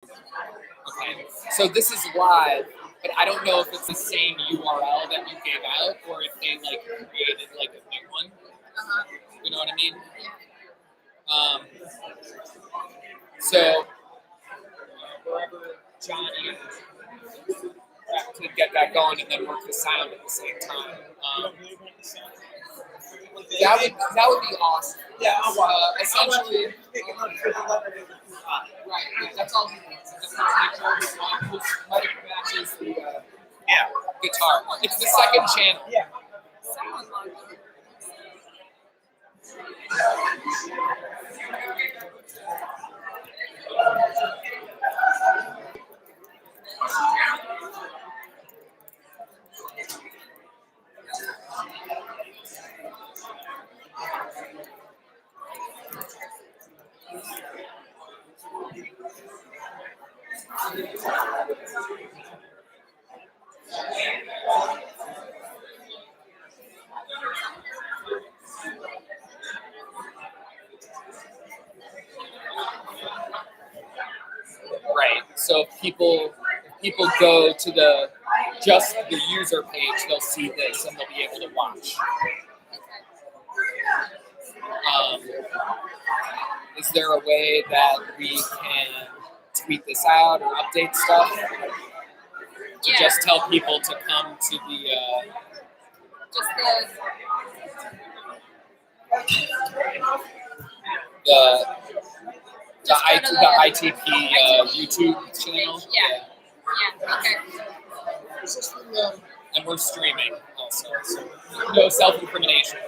Okay, so this is live, but I don't know if it's the same URL that you gave out or if they like created like a new one. You know what I mean? Um, so wherever Johnny to get that going and then work the sound at the same time. That would be awesome. Yeah. Essentially, right. That's all he needs. Just make sure his mic matches the guitar. It's the second channel. Yeah. Right. So if people go to the user page, they'll see this and they'll be able to watch. Is there a way that we can tweet this out or update stuff? To just tell people to come to the the ITP YouTube channel. Yeah. Okay. And we're streaming also, so no self-incrimination.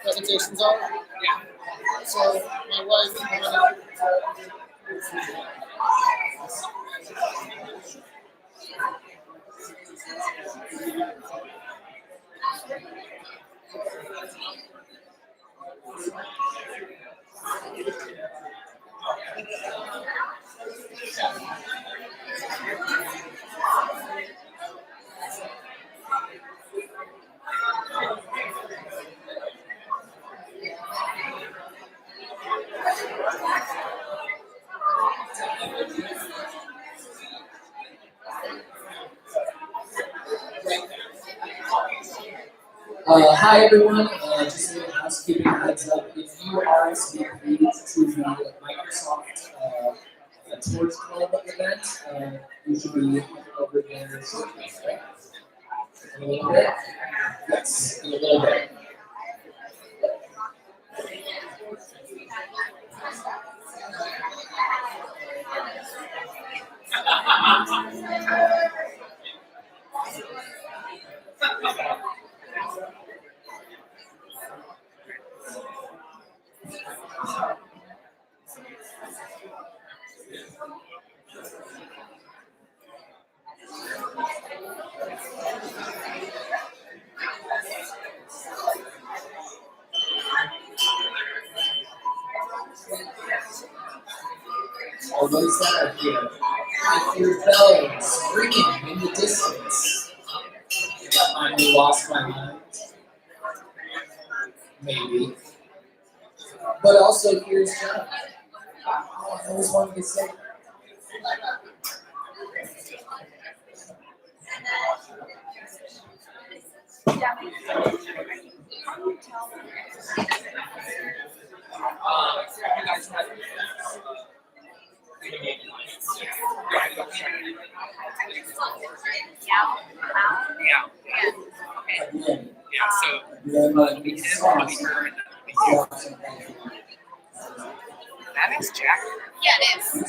Presentations are? Yeah. So my wife hi everyone, just a housekeeping heads up. If you RSVP to the Microsoft Torch Club event, you should be over there shortly, right? In a little bit? Yes, in a little bit. Oh, what is that I hear? I hear bells ringing in the distance. Did I finally lost my mind? Maybe. But also, here's John. I always wanted to say. That is Jack. Yeah, it is.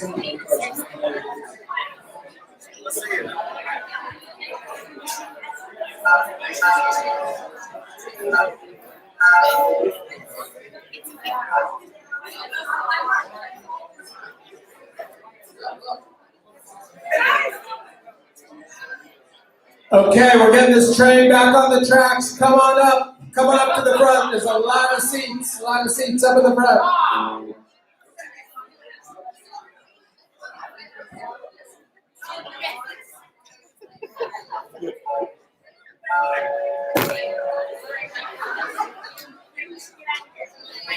Okay, we're getting this train back on the tracks. Come on up. Come on up to the front. There's a lot of seats up in the front.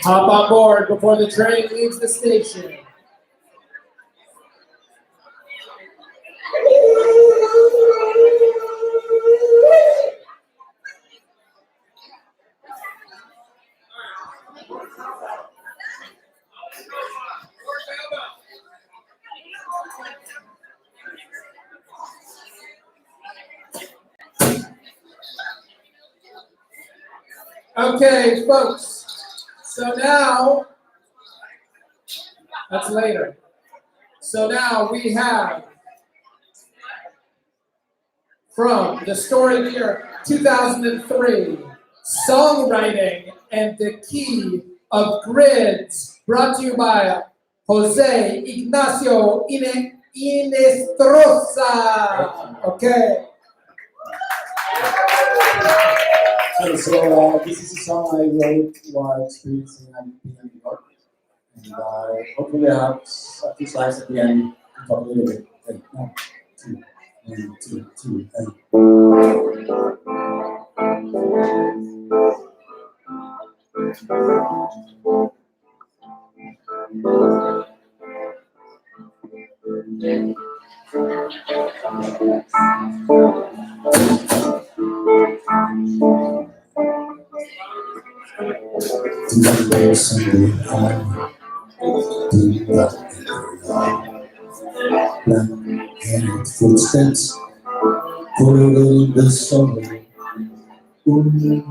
Hop on board before the train leaves the station. Okay, folks. So now, that's later. So now we have from the Story Year 2003, Songwriting and the Key of Grids, brought to you by Jose Ignacio Inestrosa. Okay. So this is a song I wrote while experiencing ITP in New York. And hopefully I have a few slides at the end to talk a little bit. Okay, 1, 2, 1, 2, 3. Footsteps following the summer, rolling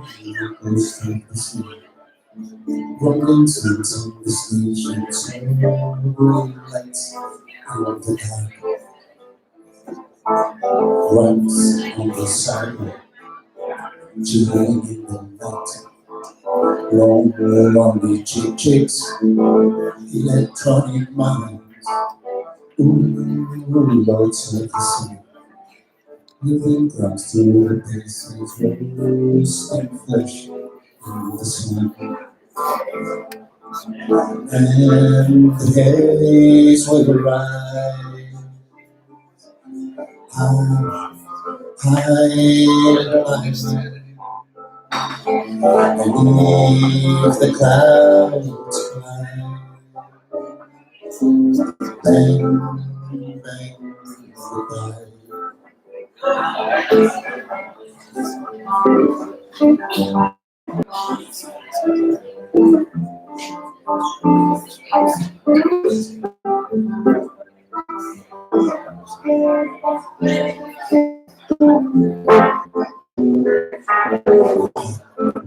streets on the station, green lights along the time, runs on the sidewalk, chilling in the night, long lonely chicks, electronic minds, birds of the sea. Living comes to the places where rose and flesh in the sun. And the haze will rise high, high beneath the clouds climb. Bang, bang, goodbye.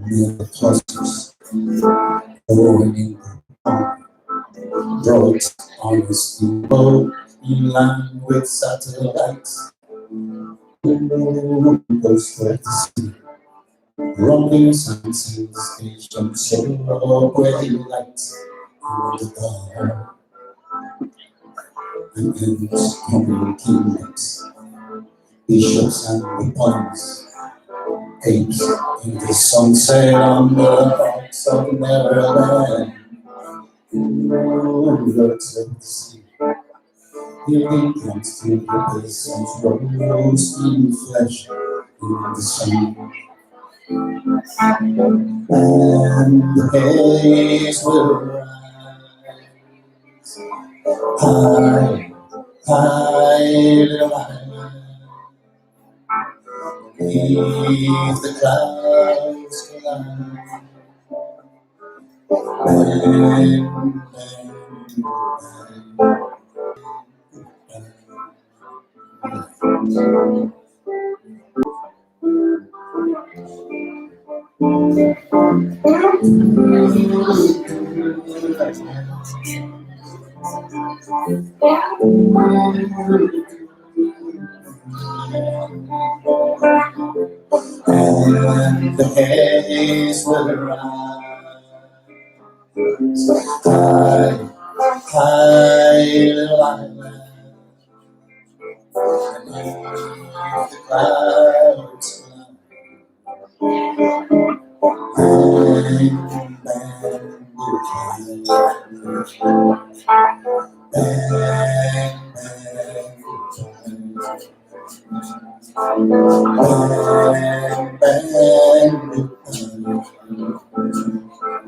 The clusters rolling in brought on the steamboat in line with satellites. Goes for the sea, rolling signs in the station, so great lights on the bar, and ends coming kingdoms, bishops and the pawns, apes in the sunset on the rocks of Neverland. Looks of the sea, healing comes to the patience, rose in flesh in the sun. And the haze will rise high, high, little high, beneath the clouds collide. Bang, bang, and the haze will rise high, high, little island, beneath the clouds collide. Bang, bang, bang, bang, bang.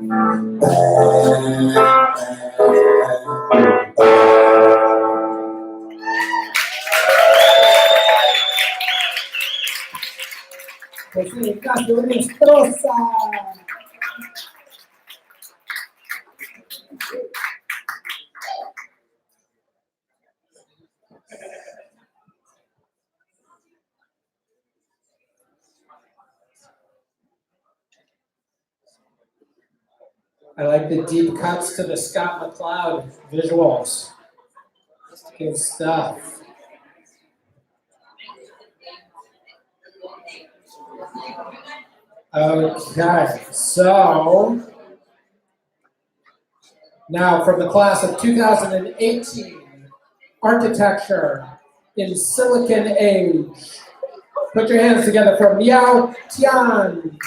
lo destroza. I like the deep cuts to the Scott McCloud visuals. Good stuff. Okay, so now from the class of 2018, Architecture in Silicon Age. Put your hands together for Miao Tian.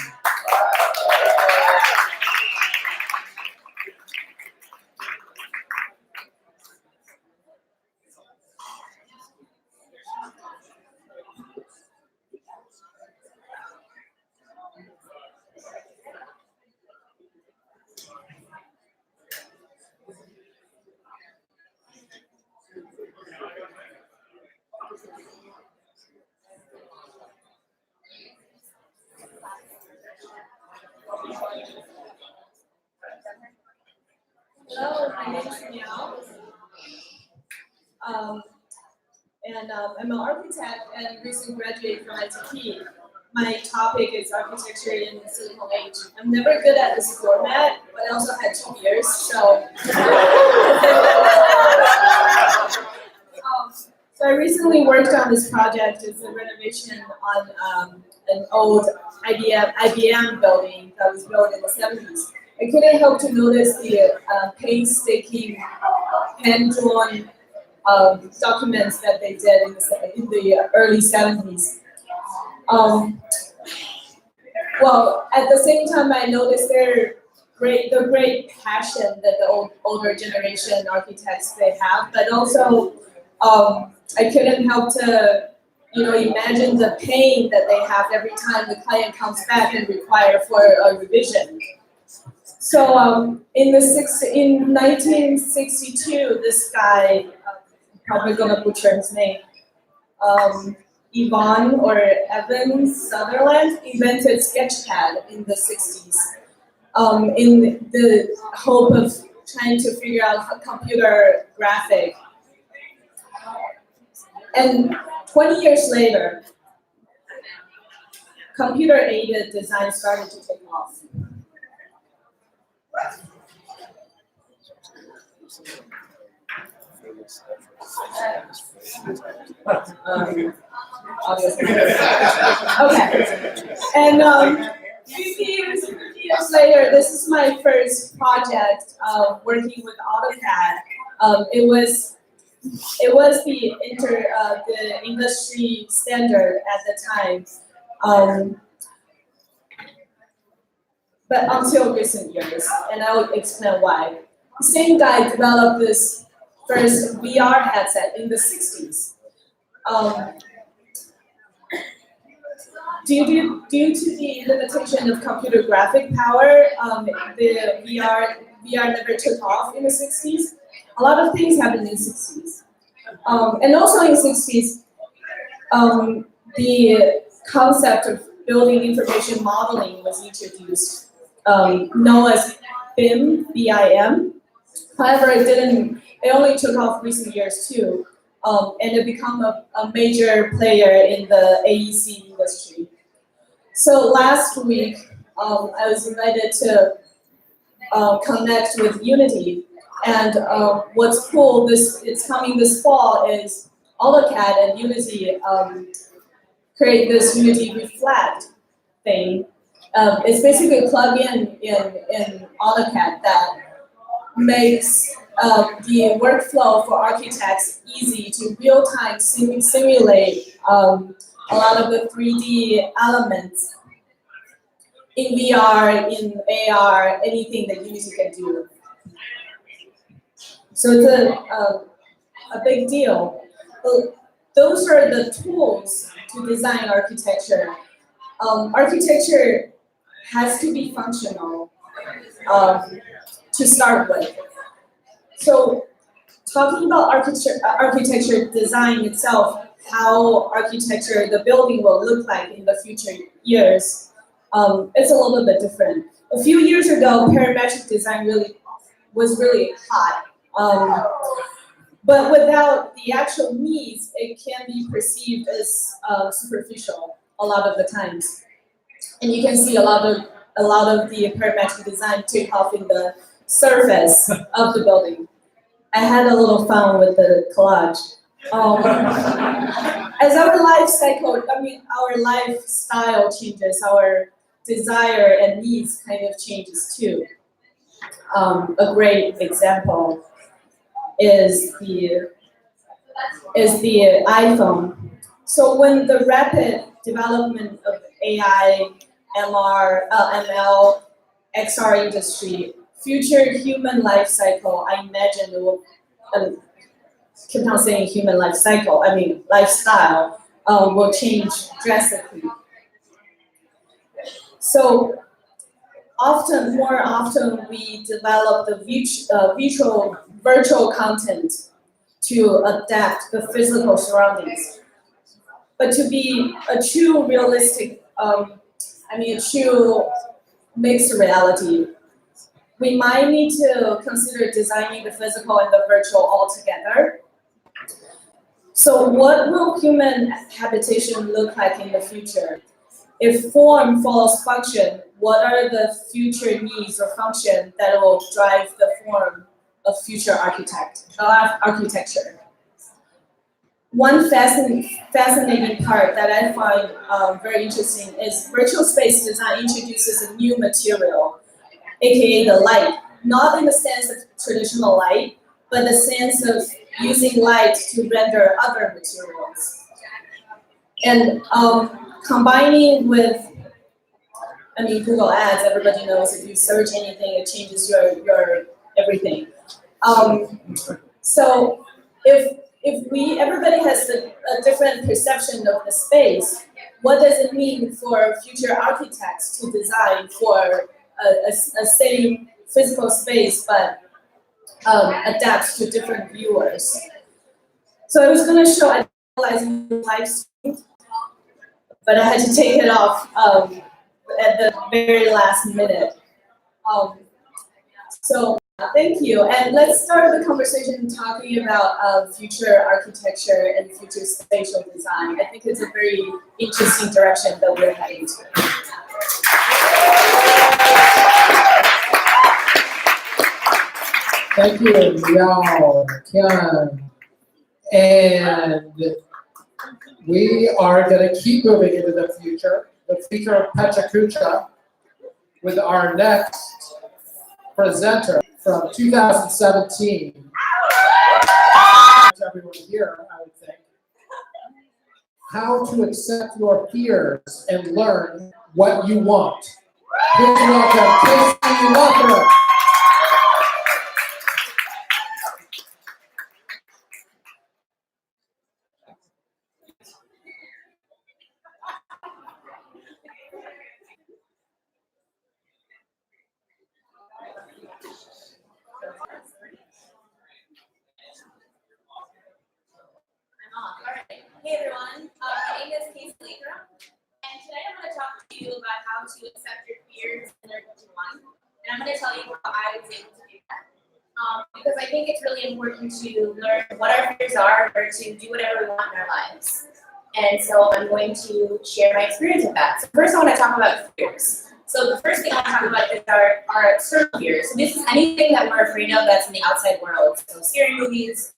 Hello, my name is Miao. I'm an architect and recently graduated from ITP. My topic is architecture in the Silicon Age. I'm never good at this format, but I also had 2 years, so. So I recently worked on this project. It's a renovation on an old IBM building that was built in the 70s. I couldn't help to notice the painstaking, hand-drawn documents that they did in the early 70s. Well, at the same time, I noticed the great passion that the older generation architects they have, but also I couldn't help to, imagine the pain that they have every time the client comes back and require for a revision. So in 1962, this guy, probably gonna butcher his name, Yvonne or Evan Sutherland invented Sketchpad in the 60s in the hope of trying to figure out a computer graphic. And 20 years later, computer-aided design started to take off. Okay, and 50 years later, this is my first project working with AutoCAD. It was the industry standard at the time, but until recent years, and I'll explain why. The same guy developed this first VR headset in the 60s. Due to the limitation of computer graphic power, the VR never took off in the 60s. A lot of things happened in the 60s. And also in the 60s, the concept of building information modeling was introduced, known as BIM. However, it only took off recent years too, and it became a major player in the AEC industry. So last week, I was invited to connect with Unity. And what's cool, it's coming this fall, is AutoCAD and Unity create this Unity Reflect thing. It's basically a plugin in AutoCAD that makes the workflow for architects easy to real-time simulate a lot of the 3D elements in VR, in AR, anything that Unity can do. So it's a big deal. Well, those are the tools to design architecture. Architecture has to be functional to start with. So talking about architecture design itself, how architecture, the building will look like in the future years, It's a little bit different. A few years ago, parametric design was really hot. But without the actual needs, it can be perceived as superficial a lot of the times. And you can see a lot of the parametric design take off in the surface of the building. I had a little fun with the collage. As our life cycle, our lifestyle changes, our desire and needs kind of changes too. A great example is the iPhone. So when the rapid development of AI, ML, XR industry, future human life cycle, I imagine it will, keep on saying human life cycle, lifestyle, will change drastically. So more often we develop the virtual content to adapt the physical surroundings. But to be a true realistic, a true mixed reality, we might need to consider designing the physical and the virtual all together. So what will human habitation look like in the future? If form follows function, what are the future needs or function that will drive the form of future architecture? One fascinating part that I find very interesting is virtual space design introduces a new material, aka the light, not in the sense of traditional light, but the sense of using light to render other materials. And combining with, Google Ads, everybody knows if you search anything, it changes your everything. So if everybody has a different perception of the space, what does it mean for future architects to design for a same physical space but adapts to different viewers? So I was going to show analyzing live stream, but I had to take it off at the very last minute. So thank you, and let's start the conversation talking about future architecture and future spatial design. I think it's a very interesting direction that we're heading to. Thank you, Yao, Kian. And we are going to keep moving into the future of Pecha Kucha, with our next presenter from 2017. Everyone here, I would think. How to accept your fears and learn what you want. Please welcome Casey Luther. Hey everyone, my name is Casey Laker, and today I'm going to talk to you about how to accept your fears and learn what you want. And I'm going to tell you how I was able to do that. Because I think it's really important to learn what our fears are in order to do whatever we want in our lives. And so I'm going to share my experience with that. So first I want to talk about fears. So the first thing I want to talk about is our external fears. So this is anything that we're afraid of that's in the outside world. So scary movies,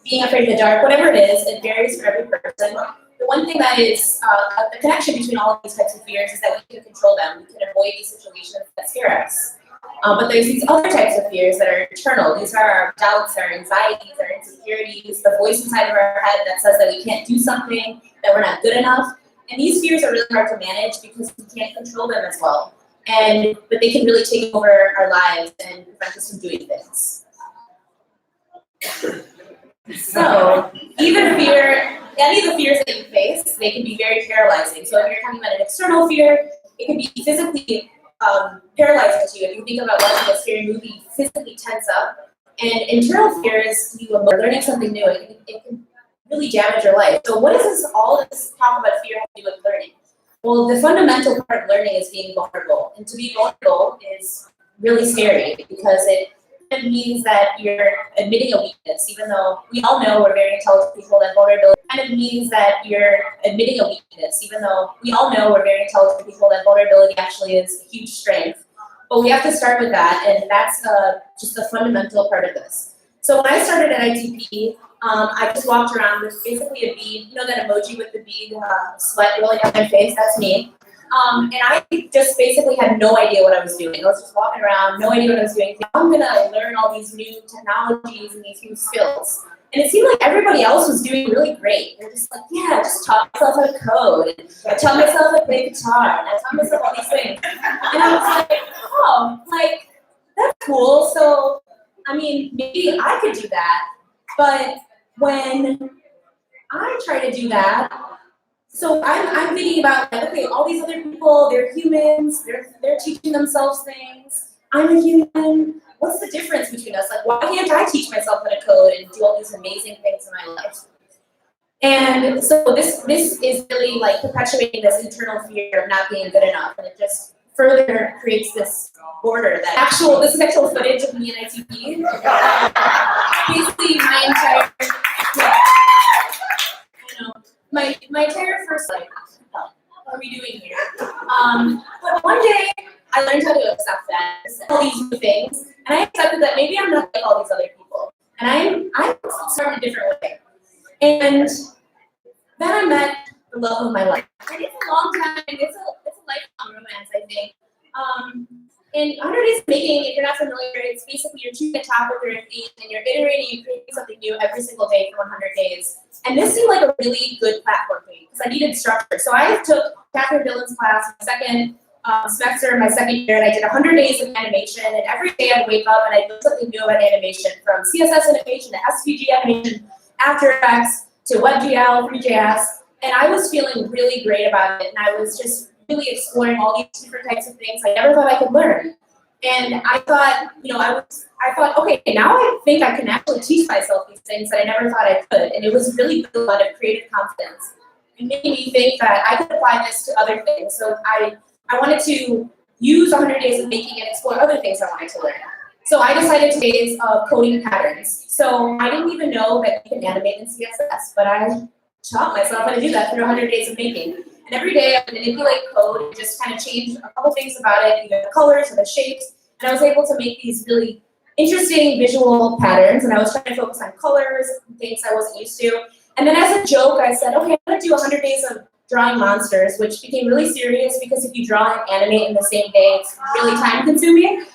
being afraid of the dark, whatever it is, it varies for every person. The one thing that is the connection between all of these types of fears is that we can control them. We can avoid these situations that scare us. But there's these other types of fears that are internal. These are our doubts, our anxieties, our insecurities, the voice inside of our head that says that we can't do something, that we're not good enough. And these fears are really hard to manage because we can't control them as well. But they can really take over our lives and prevent us from doing things. So, any of the fears that you face, they can be very paralyzing. So if you're talking about an external fear, it can be physically paralyzing to you. If you think about watching a scary movie, you physically tense up. And internal fears, you are learning something new. It can really damage your life. So what does all this talk about fear have to do with learning? Well, the fundamental part of learning is being vulnerable. And to be vulnerable is really scary because it means that you're admitting a weakness, even though we all know we're very intelligent people that vulnerability kind of means that you're admitting a weakness, even though we all know we're very intelligent people that vulnerability actually is a huge strength. But we have to start with that, and that's just the fundamental part of this. So when I started at ITP, I just walked around with basically a bead, you know that emoji with the bead, sweat rolling down my face, that's me. And I just basically had no idea what I was doing. I was just walking around, no idea what I was doing. Now I'm gonna learn all these new technologies and these new skills. And it seemed like everybody else was doing really great. They're just like, yeah, just taught myself how to code. And I taught myself how to play guitar. And I taught myself all these things. And I was like, oh, like, that's cool. So, I mean, maybe I could do that. But when I try to do that, so I'm thinking about, like, okay, all these other people, they're humans, they're teaching themselves things. I'm a human. What's the difference between us? Like, why can't I teach myself how to code and do all these amazing things in my life? And so this is really like perpetuating this internal fear of not being good enough, and it just further creates this border that this is actual footage of me and ITP. Basically, my entire my entire first life. What are we doing here? But one day I learned how to accept that, all these new things, and I accepted that maybe I'm not like all these other people, and I'm starting a different way. And then I met the love of my life. And it's a long time. It's a lifelong romance, I think. And 100 Days of Making, if you're not familiar, it's basically you're choosing a topic or a theme, and you're iterating and creating something new every single day for 100 days. And this seemed like a really good platform for me because I needed structure. So I took Catherine Dillon's class my second semester, my second year, and I did 100 days of animation. And every day I'd wake up and I'd learn something new about animation, from CSS animation to SVG animation, After Effects to WebGL, 3JS. And I was feeling really great about it. And I was just really exploring all these different types of things I never thought I could learn. And I thought, I thought, okay, now I think I can actually teach myself these things that I never thought I could. And it was really a lot of creative confidence. It made me think that I could apply this to other things. So I wanted to use 100 Days of Making and explore other things I wanted to learn. So I decided to days of coding patterns. So I didn't even know that you can animate in CSS, but I taught myself how to do that through 100 Days of Making. And every day I would manipulate code and just kind of change a couple things about it, either the colors or the shapes. And I was able to make these really interesting visual patterns. And I was trying to focus on colors and things I wasn't used to. And then as a joke, I said, okay, I'm going to do 100 days of drawing monsters, which became really serious because if you draw and animate in the same day, it's really time consuming.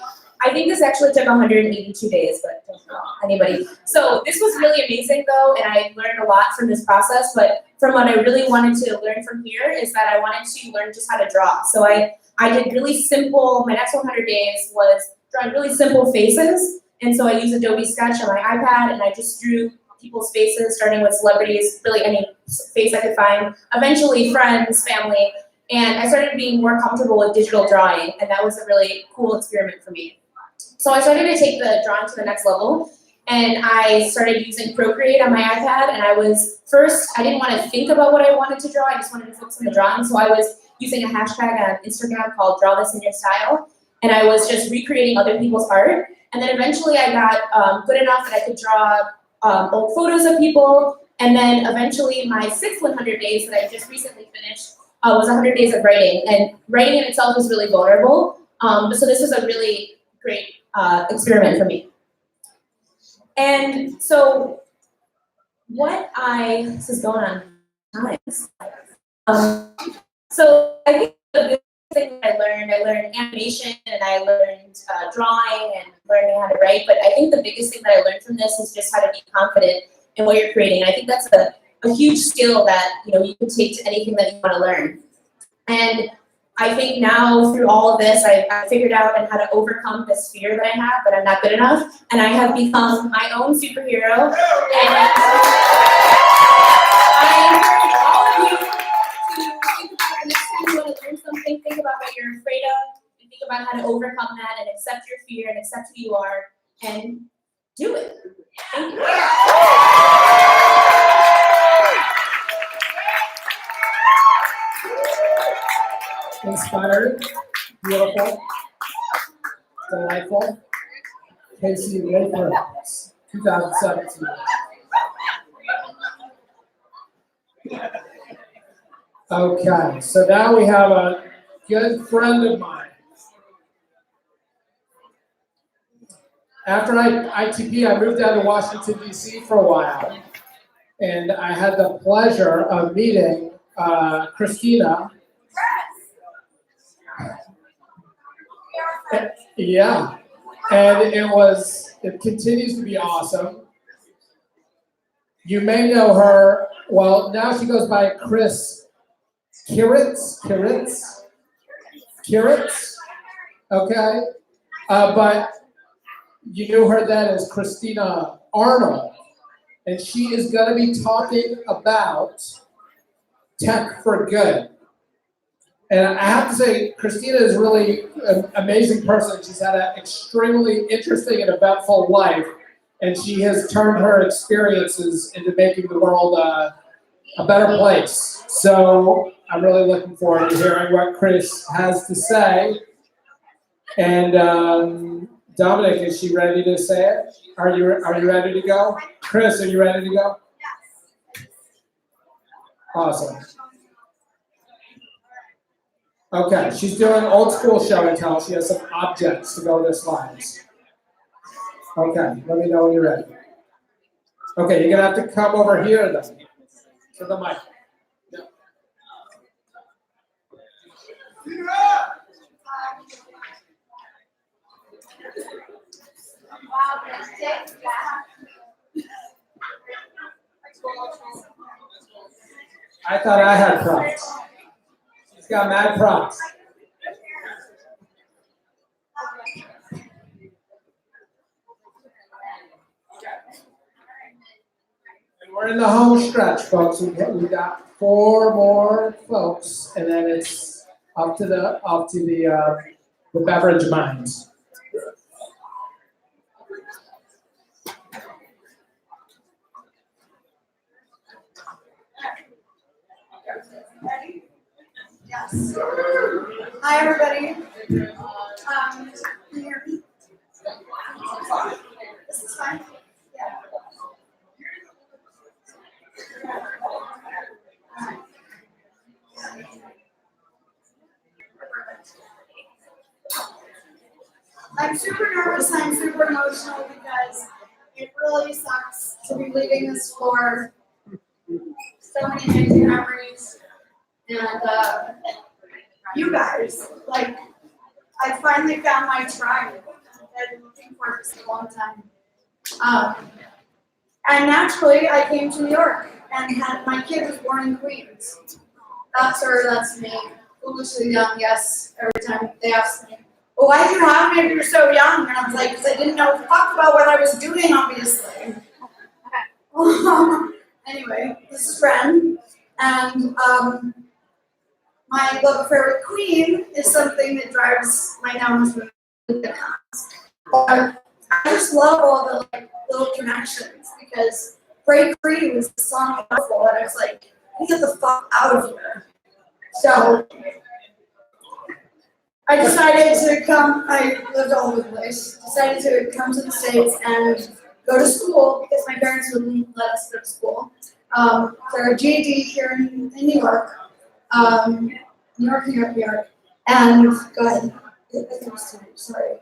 I think this actually took 182 days, but don't know anybody. So this was really amazing though, and I learned a lot from this process, but from what I really wanted to learn from here is that I wanted to learn just how to draw. So I did really simple, my next 100 days was drawing really simple faces, and so I used Adobe Sketch on my iPad, and I just drew people's faces, starting with celebrities, really any face I could find, eventually friends, family, and I started being more comfortable with digital drawing, and that was a really cool experiment for me. So I started to take the drawing to the next level, and I started using Procreate on my iPad, and I didn't want to think about what I wanted to draw, I just wanted to focus on the drawing, so I was using a hashtag on Instagram called Draw This in Your Style, and I was just recreating other people's art, and then eventually I got good enough that I could draw old photos of people, and then eventually my sixth 100 days that I just recently finished was 100 days of writing, and writing in itself is really vulnerable, so this was a really great experiment for me. And so this is going on times. So I think the big thing that I learned animation, and I learned drawing and learning how to write, but I think the biggest thing that I learned from this is just how to be confident in what you're creating. And I think that's a huge skill that you can take to anything that you want to learn. And I think now through all of this, I figured out how to overcome this fear that I have, that I'm not good enough, and I have become my own superhero. And I encourage all of you to think about the next time you want to learn something, think about what you're afraid of, and think about how to overcome that and accept your fear and accept who you are, and do it. Thank you. Buttery, beautiful, delightful. Casey Laker, 2017. Okay, so now we have a good friend of mine. After ITP, I moved down to Washington, D.C. for a while. And I had the pleasure of meeting Christina. Yeah, and it continues to be awesome. You may know her, well, now she goes by Chris Kiritz, okay? But you knew her then as Christina Arnold. And she is going to be talking about tech for good. And I have to say, Christina is really an amazing person. She's had an extremely interesting and eventful life, and she has turned her experiences into making the world a better place. So I'm really looking forward to hearing what Chris has to say. And Dominic, is she ready to say it? Are you ready to go? Chris, are you ready to go? Yes. Awesome. Okay, she's doing old school show and tell. She has some objects to go with her slides. Okay, let me know when you're ready. Okay, you're gonna have to come over here then, to the mic. I thought I had props. She's got mad props. And we're in the home stretch, folks. We got 4 more folks, and then it's up to the beverage minds. Ready? Yes. Hi, everybody. Can you hear me? This is fine? Yeah. I'm super nervous, I'm super emotional because it really sucks to be leaving this floor. So many amazing memories. And you guys, like, I finally found my tribe. I've been looking for this a long time. And naturally, I came to New York and my kid was born in Queens. That's her, that's me. Foolishly young, yes. Every time they ask me, well, why'd you have me if you're so young? And I was like, because I didn't know fuck about what I was doing, obviously. Anyway, this is Ren. And my love affair with Queen is something that drives my now husband bananas. But I just love all the little connections because Break Free was the song beautiful, and I was like, get the fuck out of here. So I decided to come, I lived all over the place, decided to come to the States and go to school because my parents wouldn't let us go to school. For a GED here in New York, New York, and go ahead. Sorry.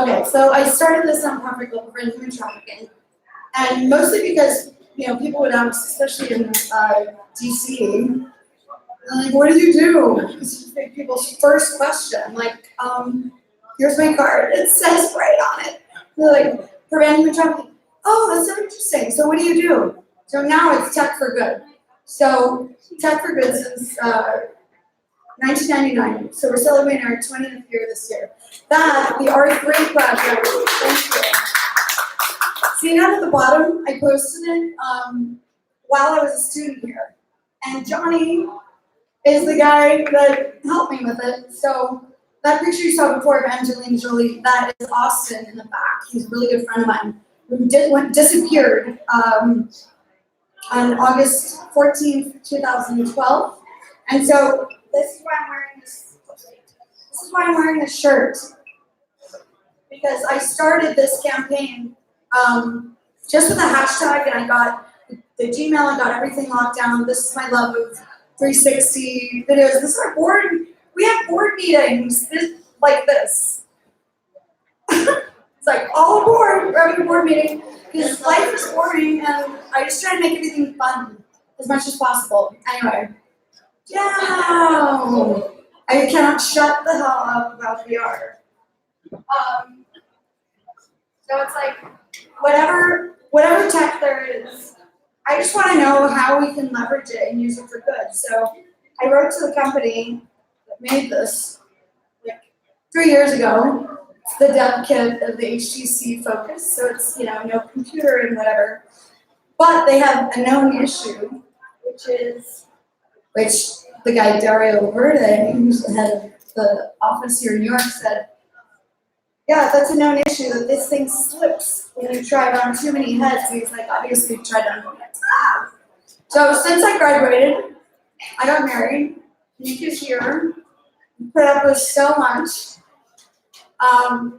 Okay, so I started this nonprofit called Friends Human Trafficking, and mostly because people would ask, especially in DC, like, what do you do? It's people's first question, like, here's my card. It says right on it. They're like, prevent human trafficking. Oh, that's so interesting. So what do you do? So now it's Tech for Good. So Tech for Good since 1999. So we're celebrating our 20th year this year. That, the R3 project, thank you. See down at the bottom, I posted it while I was a student here. And Johnny is the guy that helped me with it. So that picture you saw before of Angelina Jolie, that is Austin in the back. He's a really good friend of mine who disappeared on August 14th, 2012. And so this is why I'm wearing this This is why I'm wearing this shirt. Because I started this campaign just with a hashtag, and I got the Gmail, I got everything locked down. This is my love of 360 videos. This is our board. We have board meetings like this. It's like all aboard, we're having a board meeting because life is boring, and I just try to make everything fun as much as possible. Anyway, yeah, I cannot shut the hell up about VR. So it's like whatever tech there is, I just want to know how we can leverage it and use it for good. So I wrote to the company that made this like 3 years ago. It's the dev kit of the HTC Focus, so it's no computer and whatever. But they have a known issue, which the guy Dario Verde, who's the head of the office here in New York, said, yeah, that's a known issue that this thing slips when you try it on too many heads. And he's like, obviously you tried it on heads. So since I graduated, I got married. Nick is here. Put up with so much. I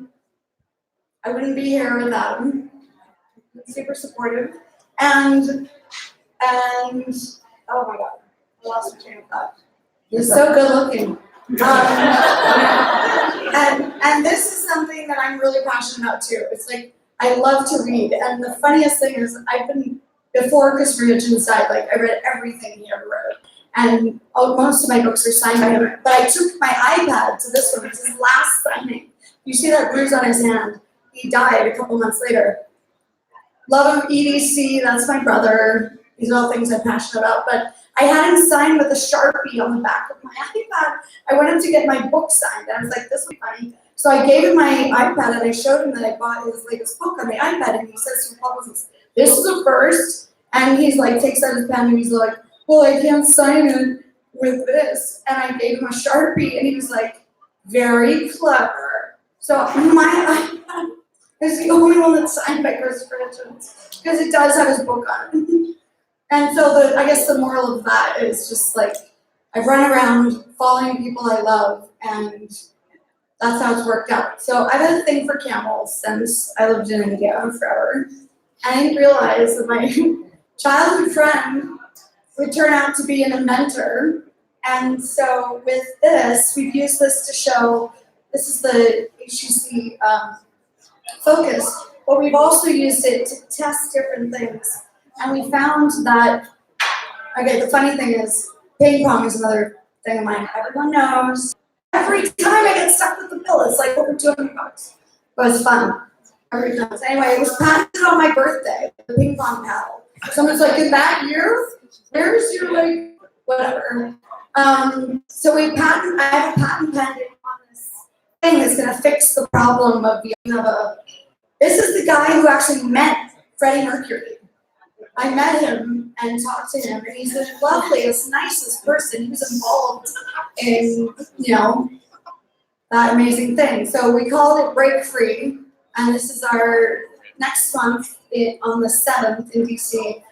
wouldn't be here without him. He's super supportive. And oh my God, I lost my train of thought. He's so good looking. And this is something that I'm really passionate about too. It's like, I love to read. And the funniest thing is before Christopher Hitchens died, like I read everything he ever wrote. And most of my books are signed by him. But I took my iPad to this one. It's his last signing. You see that bruise on his hand. He died a couple months later. Love of EDC, that's my brother. These are all things I'm passionate about. But I had him sign with a Sharpie on the back of my iPad. I went in to get my book signed. And I was like, this will be funny. So I gave him my iPad and I showed him that I bought his latest book on the iPad. And he says to the publicist, this is a first. And he's like, takes out his pen and he's like, well, I can't sign it with this. And I gave him a Sharpie and he was like, very clever. So my iPad is the only one that's signed by Christopher Hitchens because it does have his book on it. And so I guess the moral of that is just like, I run around following people I love, and that's how it's worked out. So I've had a thing for camels since I lived in India forever. I didn't realize that my childhood friend would turn out to be an inventor. And so with this, we've used this to show, this is the HTC Focus, but we've also used it to test different things. And we found that, okay, the funny thing is, ping pong is another thing of mine. Everyone knows. Every time I get stuck with the bill, it's like over $200. But it's fun. Every time. So anyway, it was patented on my birthday, the ping pong paddle. Someone's like, in that year? Where's your, like, whatever. So I have a patent pending on this thing that's going to fix the problem of this is the guy who actually met Freddie Mercury. I met him and talked to him, and he's the loveliest, nicest person. He was involved in, that amazing thing. So we called it Break Free, and this is our next month on the 7th in DC.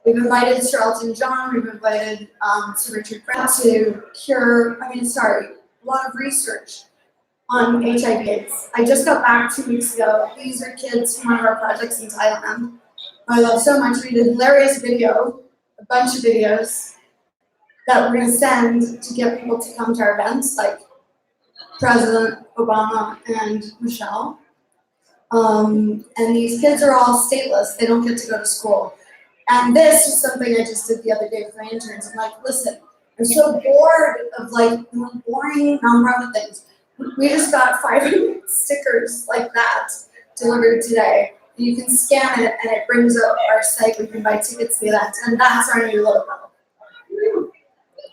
We've invited Sir Elton John, we've invited Sir Richard Branson to a lot of research on HIV/AIDS. I just got back 2 weeks ago. These are kids from one of our projects in Thailand. I love so much. We did a hilarious video, a bunch of videos that we're going to send to get people to come to our events, like President Obama and Michelle. And these kids are all stateless. They don't get to go to school. And this is something I just did the other day with my interns. I'm like, listen, I'm so bored of like the boring nonprofit things. We just got 500 stickers like that delivered today. You can scan it and it brings up our site where you can buy tickets to the event. And that's our new logo.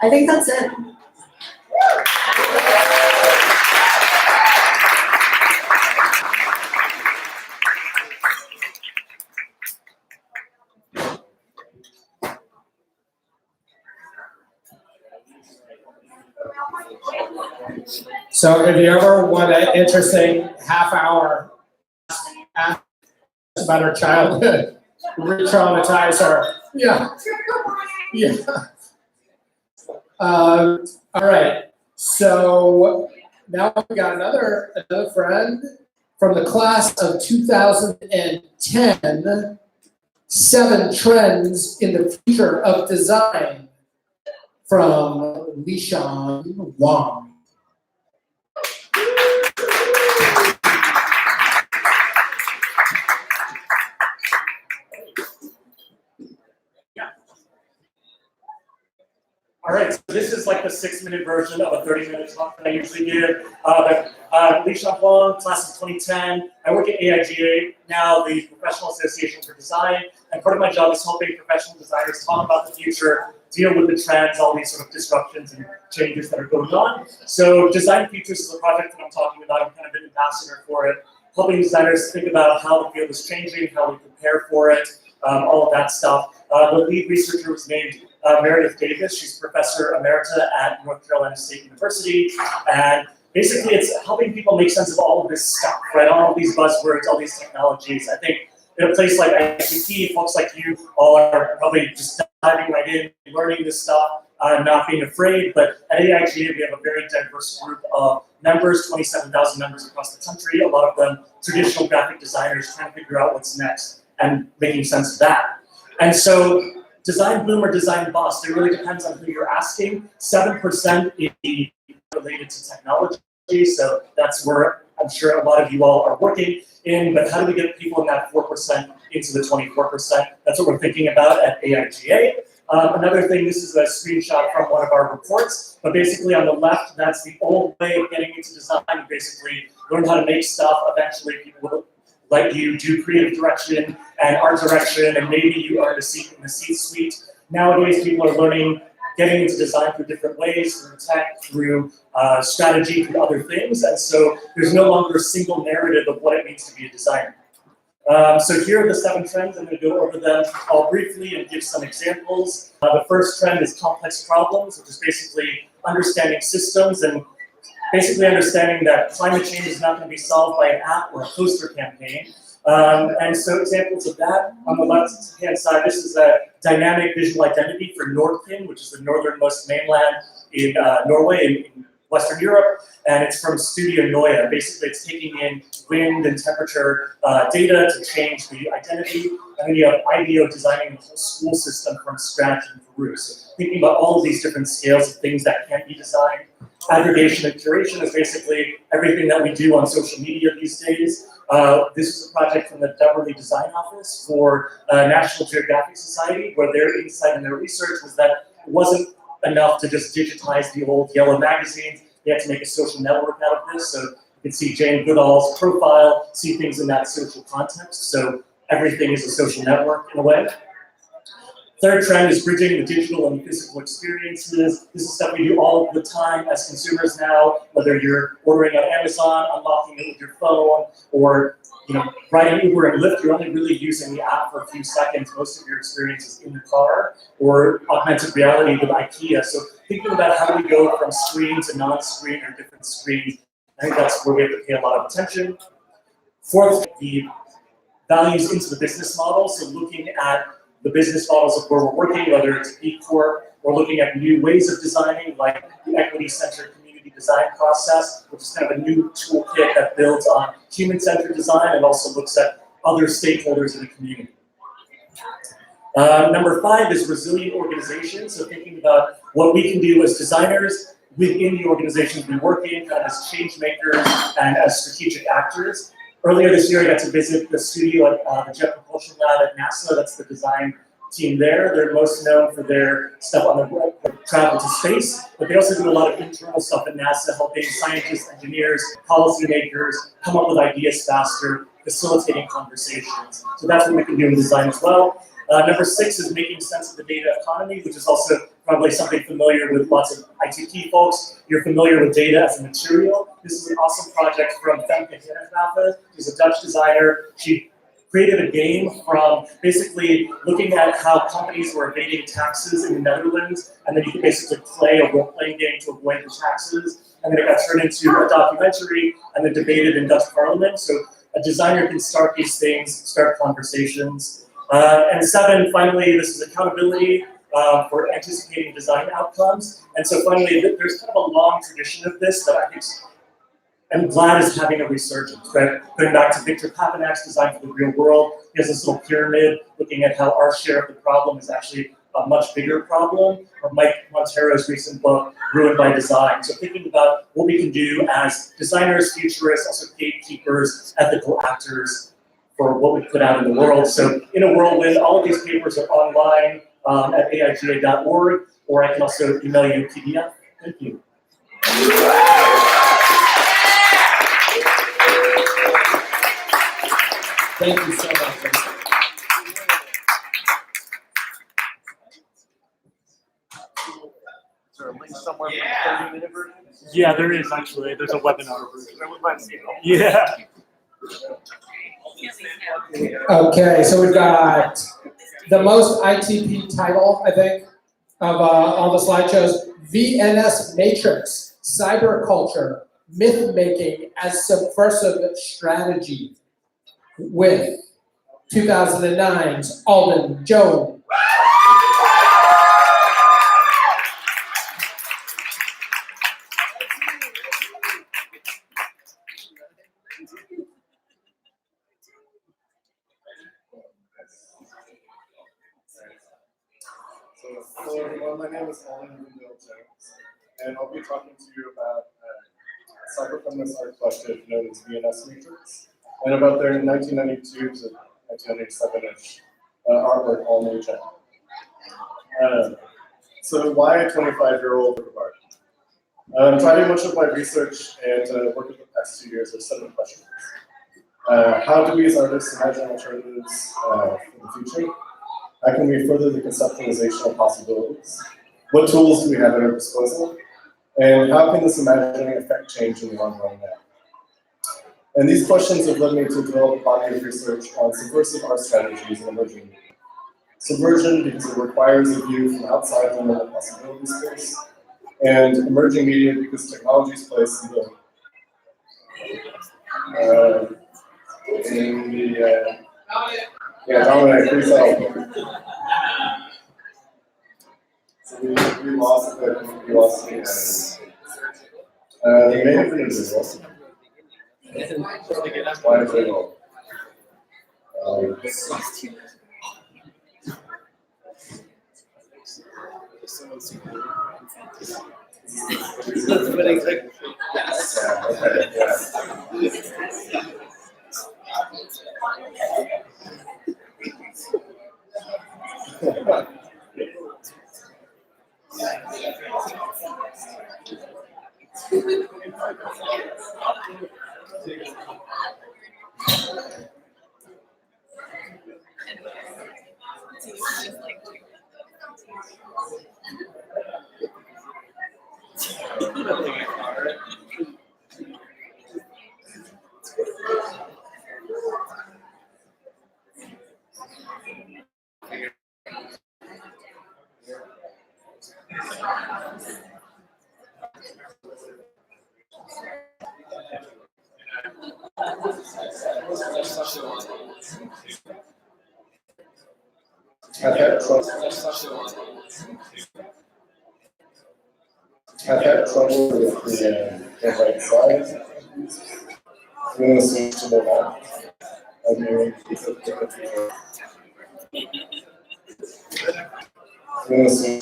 I think that's it. So if you ever want an interesting half hour about her childhood, re-traumatize her. Yeah. Yeah. All right. So now we've got another friend from the class of 2010, 7 Trends in the Future of Design, from Lishan Wang. All right, so this is like the 6-minute version of a 30-minute talk that I usually give. Li Huang, class of 2010. I work at AIGA, now the Professional Association for Design, and part of my job is helping professional designers talk about the future, deal with the trends, all these sort of disruptions and changes that are going on. So Design Futures is a project that I'm talking about. I'm kind of an ambassador for it, helping designers think about how the field is changing, how we prepare for it, all of that stuff. The lead researcher was named Meredith Davis. She's professor emerita at North Carolina State University, and basically it's helping people make sense of all of this stuff, right? All of these buzzwords, all these technologies. I think in a place like ITP, folks like you all are probably just diving right in, learning this stuff, not being afraid. But at AIGA, we have a very diverse group of members, 27,000 members across the country, a lot of them traditional graphic designers trying to figure out what's next and making sense of that. And so design boom or design bust, it really depends on who you're asking. 7% is related to technology, so that's where I'm sure a lot of you all are working in, but how do we get people in that 4% into the 24%? That's what we're thinking about at AIGA. Another thing, this is a screenshot from one of our reports, but basically on the left, that's the old way of getting into design. You basically learn how to make stuff, eventually people will let you do creative direction and art direction, and maybe you earn a seat in the C-suite. Nowadays, people are learning, getting into design through different ways, through tech, through strategy, through other things, and so there's no longer a single narrative of what it means to be a designer. So here are the 7 trends. I'm going to go over them all briefly and give some examples. The first trend is complex problems, which is basically understanding systems and basically understanding that climate change is not going to be solved by an app or a poster campaign. And so examples of that, on the left-hand side, this is a dynamic visual identity for Nordkin, which is the northernmost mainland in Norway, in Western Europe, and it's from Studio Noya. Basically, it's taking in wind and temperature data to change the identity, and then you have IDEO designing the whole school system from scratch in Peru. So thinking about all of these different scales of things that can be designed. Aggregation and curation is basically everything that we do on social media these days. This is a project from the Beverly Design Office for National Geographic Society, where their insight and their research was that it wasn't enough to just digitize the old yellow magazines. They had to make a social network out of this. So you can see Jane Goodall's profile, see things in that social context. So everything is a social network in a way. Third trend is bridging the digital and physical experiences. This is stuff we do all the time as consumers now, whether you're ordering on Amazon, unlocking it with your phone, or riding Uber and Lyft, you're only really using the app for a few seconds. Most of your experience is in the car, or augmented reality with IKEA. So thinking about how do we go from screen to non-screen or different screens, I think that's where we have to pay a lot of attention. Fourth, the values into the business model. So looking at the business models of where we're working, whether it's B Corp, or looking at new ways of designing, like the equity-centered community design process, which is kind of a new toolkit that builds on human-centered design and also looks at other stakeholders in the community. Number 5 is resilient organization. So thinking about what we can do as designers within the organizations we work in, kind of as change makers and as strategic actors. Earlier this year, I got to visit the studio at the Jet Propulsion Lab at NASA. That's the design team there. They're most known for their stuff on the travel to space, but they also do a lot of internal stuff at NASA, helping scientists, engineers, policymakers come up with ideas faster, facilitating conversations. So that's what we can do in design as well. Number 6 is making sense of the data economy, which is also probably something familiar with lots of ITP folks. You're familiar with data as a material. This is an awesome project from Femke Herengrafe. She's a Dutch designer. She created a game from basically looking at how companies were evading taxes in the Netherlands, and then you could basically play a role-playing game to avoid the taxes. And then it got turned into a documentary and then debated in Dutch Parliament. So a designer can start these things, start conversations. And 7, finally, this is accountability. for anticipating design outcomes. And so finally, there's kind of a long tradition of this that I think I'm glad is having a resurgence, right? Going back to Victor Papinak's Design for the Real World, he has this little pyramid looking at how our share of the problem is actually a much bigger problem, or Mike Montero's recent book, Ruined by Design. So thinking about what we can do as designers, futurists, also gatekeepers, ethical actors for what we put out in the world. So in a whirlwind, all of these papers are online at aiga.org, or I can also email you a PDF. Thank you. Thank you so much. Is there a link somewhere for the 30-minute version? Yeah, there is actually. There's a webinar version. Yeah. Okay, so we've got the most ITP title, I think, of all the slideshows. VNS Matrix, Cyber Culture, Myth Making as Subversive Strategy, with 2009's Alden Jones. Hello everyone, my name is Alden Jones, and I'll be talking to you about a cyberfeminist art collective known as VNS Matrix, and about their 1992 to 1997-ish artwork, All New Gen. So why a 25-year-old work of art? Driving much of my research and work of the past 2 years are 7 questions. How do we as artists imagine alternatives for the future? How can we further the conceptualization of possibilities? What tools do we have at our disposal? And how can this imagining affect change in the long run now? And these questions have led me to develop a body of research on subversive art strategies and emerging media. Subversion because it requires a view from outside the normal possibility space, and emerging media because technology's place yeah, Dominic, please help. So we lost the name of the individual. Why is it all? I've had trouble with the right side. I'm going to switch to the left. I'm going to switch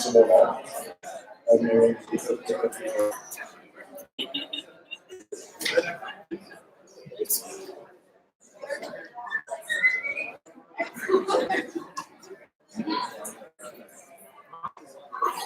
to the left. I'm going to